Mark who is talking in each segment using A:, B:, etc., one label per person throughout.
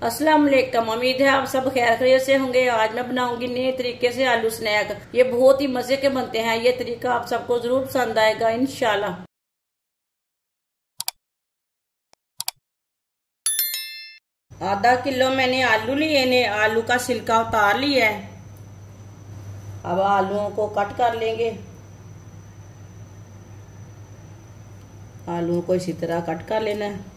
A: अस्सलाम वालेकुम। उम्मीद है आप सब खैर खैरियत से होंगे। आज मैं बनाऊंगी नए तरीके से आलू स्नैक। ये बहुत ही मजे के बनते हैं। ये तरीका आप सबको जरूर पसंद आएगा इंशाल्लाह। आधा किलो मैंने आलू लिए ने, आलू का छिलका उतार लिया है। अब आलूओं को कट कर लेंगे। आलूओं को इसी तरह कट कर लेना है।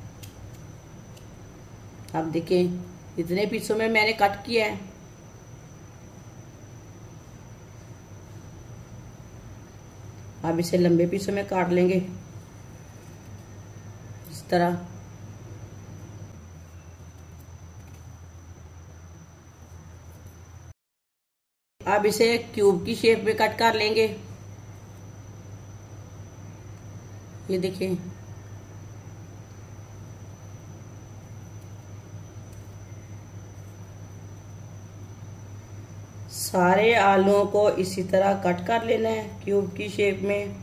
A: अब देखें इतने पीसों में मैंने कट किया है। अब इसे लंबे पीसों में काट लेंगे इस तरह। अब इसे क्यूब की शेप में कट कर लेंगे। ये देखिए सारे आलूओं को इसी तरह कट कर लेना है क्यूब की शेप में।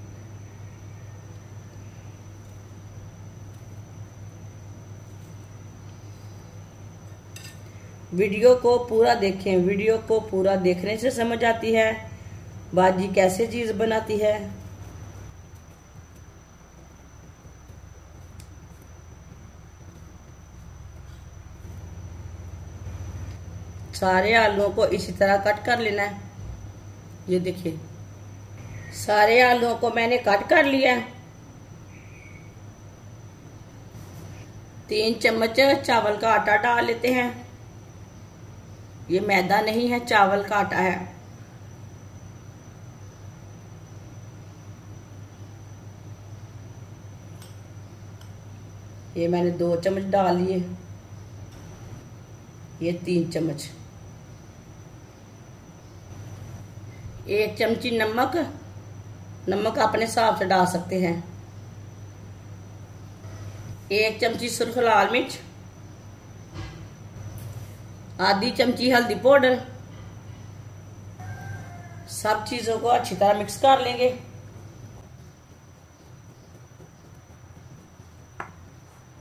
A: वीडियो को पूरा देखें। वीडियो को पूरा देखने से समझ आती है बाजी कैसे चीज बनाती है। सारे आलूओं को इसी तरह कट कर लेना है। ये देखिए सारे आलूओं को मैंने कट कर लिया है। 3 चम्मच चावल का आटा डाल लेते हैं। ये मैदा नहीं है, चावल का आटा है। ये मैंने 2 चम्मच डाल लिए। ये 3 चम्मच। 1 चमची नमक, नमक अपने हिसाब से डाल सकते हैं। 1 चमची सुर्ख लाल मिर्च, आधी चमची हल्दी पाउडर। सब चीजों को अच्छी तरह मिक्स कर लेंगे।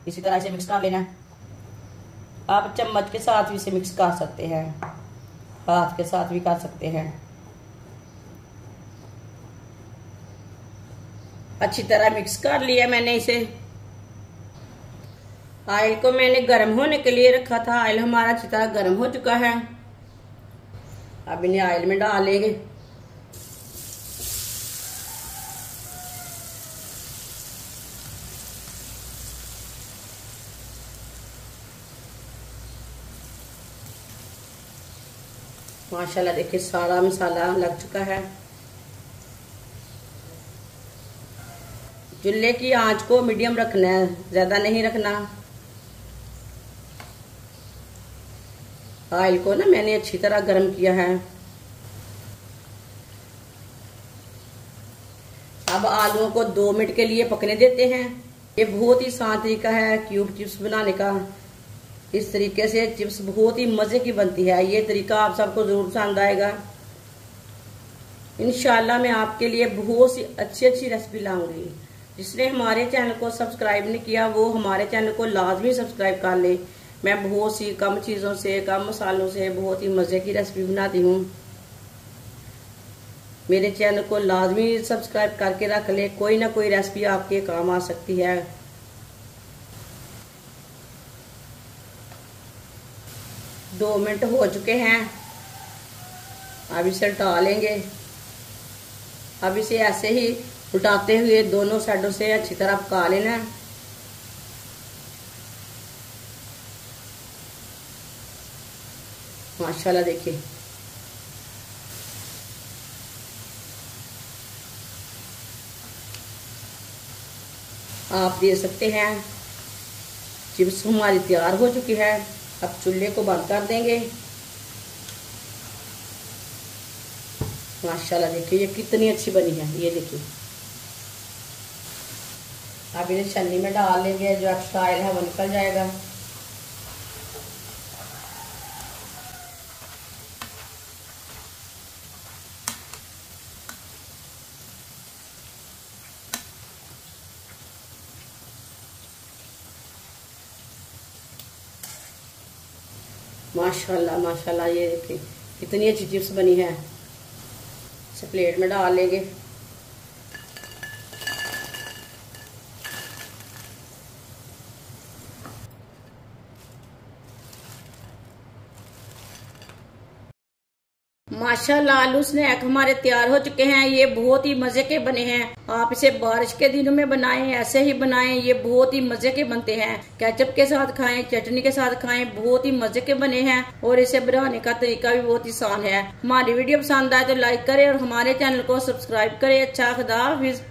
A: इसी तरह से मिक्स कर लेना है। आप चम्मच के साथ भी इसे मिक्स कर सकते हैं, हाथ के साथ भी कर सकते हैं। अच्छी तरह मिक्स कर लिया मैंने इसे। ऑयल को मैंने गर्म होने के लिए रखा था। ऑयल हमारा अच्छी तरह गर्म हो चुका है। अब इन्हें ऑयल में डाल लेंगे। माशाल्लाह देखिए सारा मसाला लग चुका है। चूल्हे की आंच को मीडियम रखना है, ज्यादा नहीं रखना। ऑयल को ना मैंने अच्छी तरह गर्म किया है। अब आलूओं को 2 मिनट के लिए पकने देते हैं। ये बहुत ही आसान तरीका है क्यूब चिप्स बनाने का। इस तरीके से चिप्स बहुत ही मजे की बनती है। ये तरीका आप सबको जरूर पसंद आएगा। इंशाल्लाह मैं आपके लिए बहुत सी अच्छी रेसिपी लाऊंगी। जिसने हमारे चैनल को सब्सक्राइब नहीं किया वो हमारे चैनल को लाजमी सब्सक्राइब कर ले। मैं बहुत सी कम चीजों से, कम मसालों से बहुत ही मजे की रेसिपी बनाती हूँ। मेरे चैनल को लाजमी सब्सक्राइब करके रख ले। कोई ना कोई रेसिपी आपके काम आ सकती है। दो मिनट हो चुके हैं। अब इसे उल्टा लेंगे। अब इसे ऐसे ही उल्टाते हुए दोनों साइडों से अच्छी तरह पका लेना है। माशाल्लाह देखिए आप देख सकते हैं चिप्स हमारी तैयार हो चुकी है। अब चूल्हे को बंद कर देंगे। माशाल्लाह देखिए ये कितनी अच्छी बनी है। ये देखिए अब इन्हें छन्नी में डाल लेंगे। जो एक्स्ट्रा ऑयल है वो निकल जाएगा। माशाल्लाह माशाल्लाह, ये देखिए कितनी अच्छी चिप्स बनी है। इसे प्लेट में डाल लेंगे। माशाल्लाह आलू स्नैक हमारे तैयार हो चुके हैं। ये बहुत ही मजे के बने हैं। आप इसे बारिश के दिनों में बनाएं, ऐसे ही बनाएं, ये बहुत ही मजे के बनते हैं। केचप के साथ खाएं, चटनी के साथ खाएं, बहुत ही मजे के बने हैं। और इसे बनाने का तरीका भी बहुत ही आसान है। हमारी वीडियो पसंद आए तो लाइक करें और हमारे चैनल को सब्सक्राइब करें। अच्छा, खुदा हाफिज।